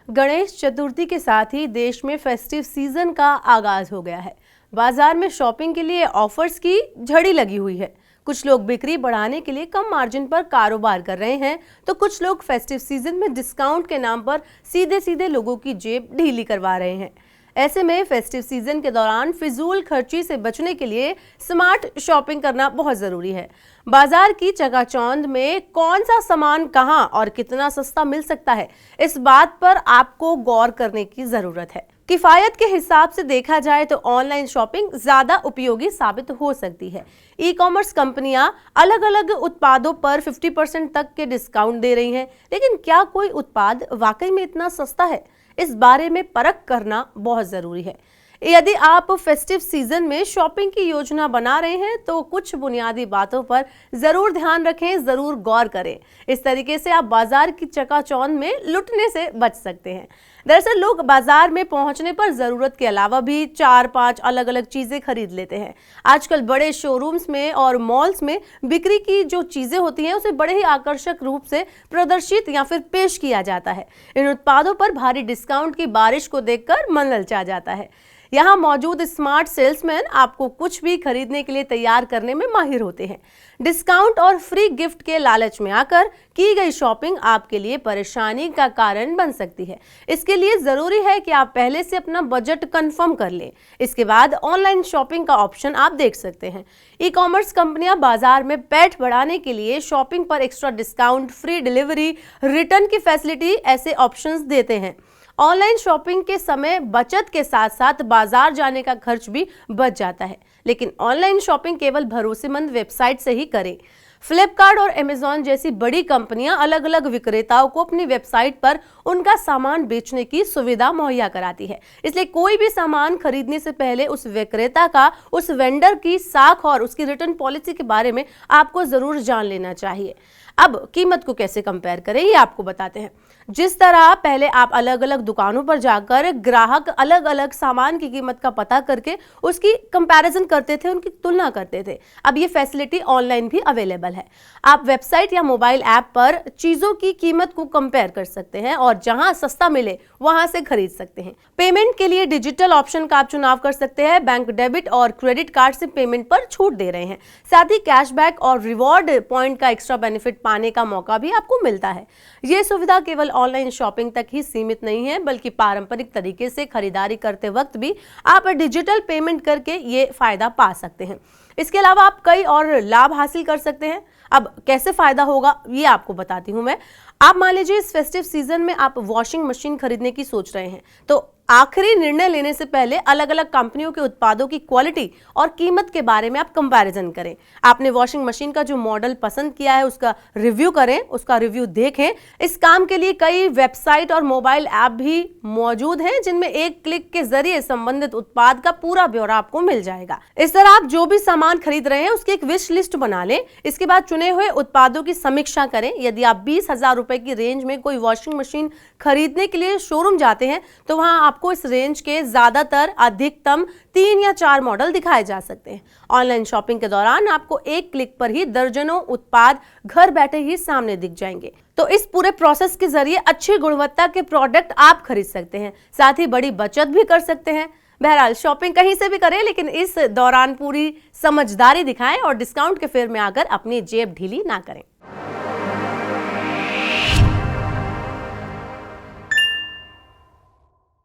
गणेश चतुर्थी के साथ ही देश में फेस्टिव सीजन का आगाज हो गया है। बाजार में शॉपिंग के लिए ऑफर्स की झड़ी लगी हुई है। कुछ लोग बिक्री बढ़ाने के लिए कम मार्जिन पर कारोबार कर रहे हैं, तो कुछ लोग फेस्टिव सीजन में डिस्काउंट के नाम पर सीधे सीधे लोगों की जेब ढीली करवा रहे हैं। ऐसे में फेस्टिव सीजन के दौरान फिजूल खर्ची से बचने के लिए स्मार्ट शॉपिंग करना बहुत जरूरी है। बाजार की चकाचौंध में कौन सा सामान कहां और कितना सस्ता मिल सकता है, इस बात पर आपको गौर करने की जरूरत है। किफायत के हिसाब से देखा जाए तो ऑनलाइन शॉपिंग ज्यादा उपयोगी साबित हो सकती है। ई कॉमर्स कंपनियां अलग अलग उत्पादों पर 50% तक के डिस्काउंट दे रही हैं, लेकिन क्या कोई उत्पाद वाकई में इतना सस्ता है, इस बारे में परख करना बहुत जरूरी है। यदि आप फेस्टिव सीजन में शॉपिंग की योजना बना रहे हैं तो कुछ बुनियादी बातों पर जरूर ध्यान रखें, जरूर गौर करें। इस तरीके से आप बाजार की चकाचौंध में लुटने से बच सकते हैं। दरअसल लोग बाजार में पहुंचने पर जरूरत के अलावा भी 4-5 अलग अलग चीजें खरीद लेते हैं। आजकल बड़े शोरूम्स में और मॉल्स में बिक्री की जो चीजें होती हैं उसे बड़े ही आकर्षक रूप से प्रदर्शित या फिर पेश किया जाता है। इन उत्पादों पर भारी डिस्काउंट की बारिश को देखकर मन ललचा जाता है। यहाँ मौजूद स्मार्ट सेल्समैन आपको कुछ भी खरीदने के लिए तैयार करने में माहिर होते हैं। डिस्काउंट और फ्री गिफ्ट के लालच में आकर की गई शॉपिंग आपके लिए परेशानी का कारण बन सकती है। इसके लिए जरूरी है कि आप पहले से अपना बजट कंफर्म कर लें। इसके बाद ऑनलाइन शॉपिंग का ऑप्शन आप देख सकते हैं। ई कॉमर्स कंपनियां बाजार में पैठ बढ़ाने के लिए शॉपिंग पर extra discount, free delivery, return की फैसिलिटी ऐसे ऑप्शंस देते हैं। ऑनलाइन शॉपिंग के समय बचत के साथ साथ बाजार जाने का खर्च भी बच जाता है, लेकिन ऑनलाइन शॉपिंग केवल भरोसेमंद वेबसाइट से ही करें। फ्लिपकार्ट और अमेज़न जैसी बड़ी कंपनियां अलग अलग विक्रेताओं को अपनी वेबसाइट पर उनका सामान बेचने की सुविधा मुहैया कराती है। इसलिए कोई भी सामान खरीदने से पहले उस विक्रेता का, उस वेंडर की साख और उसकी रिटर्न पॉलिसी के बारे में आपको जरूर जान लेना चाहिए। अब कीमत को कैसे कंपेयर करें ये आपको बताते हैं। जिस तरह पहले आप अलग अलग दुकानों पर जाकर ग्राहक अलग अलग सामान की कीमत का पता करके उसकी कंपैरिजन करते थे, उनकी तुलना करते थे, अब ये फैसिलिटी ऑनलाइन भी अवेलेबल है। आप वेबसाइट या मोबाइल ऐप पर चीजों की कीमत को कंपेयर कर सकते हैं और जहां सस्ता मिले वहां से खरीद सकते हैं। पेमेंट के लिए डिजिटल ऑप्शन का आप चुनाव कर सकते हैं। बैंक डेबिट और क्रेडिट कार्ड से पेमेंट पर छूट दे रहे हैं। साथ ही कैशबैक और रिवॉर्ड पॉइंट का एक्स्ट्रा बेनिफिट पाने का मौका भी आपको मिलता है। ये सुविधा केवल ऑनलाइन शॉपिंग तक ही सीमित नहीं है, बल्कि पारंपरिक तरीके से खरीदारी करते वक्त भी आप डिजिटल पेमेंट करके ये फायदा पा सकते हैं। इसके अलावा आप कई और लाभ हासिल कर सकते हैं। अब कैसे फायदा होगा ये आपको बताती हूं मैं। आप मान लीजिए इस फेस्टिव सीजन में आप वॉशिंग मशीन खरीदने की सोच रहे हैं, तो आखिरी निर्णय लेने से पहले अलग अलग कंपनियों के उत्पादों की क्वालिटी और कीमत के बारे में आप कंपैरिजन करें। आपने वॉशिंग मशीन का जो मॉडल पसंद किया है उसका रिव्यू करें, उसका रिव्यू देखें। इस काम के लिए कई वेबसाइट और मोबाइल ऐप भी मौजूद हैं, जिनमें एक क्लिक के जरिए संबंधित उत्पाद का पूरा ब्यौरा आपको मिल जाएगा। इस तरह आप जो भी सामान खरीद रहे हैं उसकी एक विश लिस्ट बना लें। इसके बाद चुने हुए उत्पादों की समीक्षा करें। यदि आप 20,000 रुपए की रेंज में कोई वॉशिंग मशीन खरीदने के लिए शोरूम जाते हैं तो वहां आपको इस रेंज के ज्यादातर अधिकतम 3 या 4 मॉडल दिखाए जा सकते हैं। ऑनलाइन शॉपिंग के दौरान आपको एक क्लिक पर ही दर्जनों उत्पाद घर बैठे ही सामने दिख जाएंगे। तो इस पूरे प्रोसेस के जरिए अच्छी गुणवत्ता के प्रोडक्ट आप खरीद सकते हैं, साथ ही बड़ी बचत भी कर सकते हैं। बहरहाल शॉपिंग कहीं से भी करें, लेकिन इस दौरान पूरी समझदारी दिखाएं और डिस्काउंट के फेर में आकर अपनी जेब ढीली ना करें।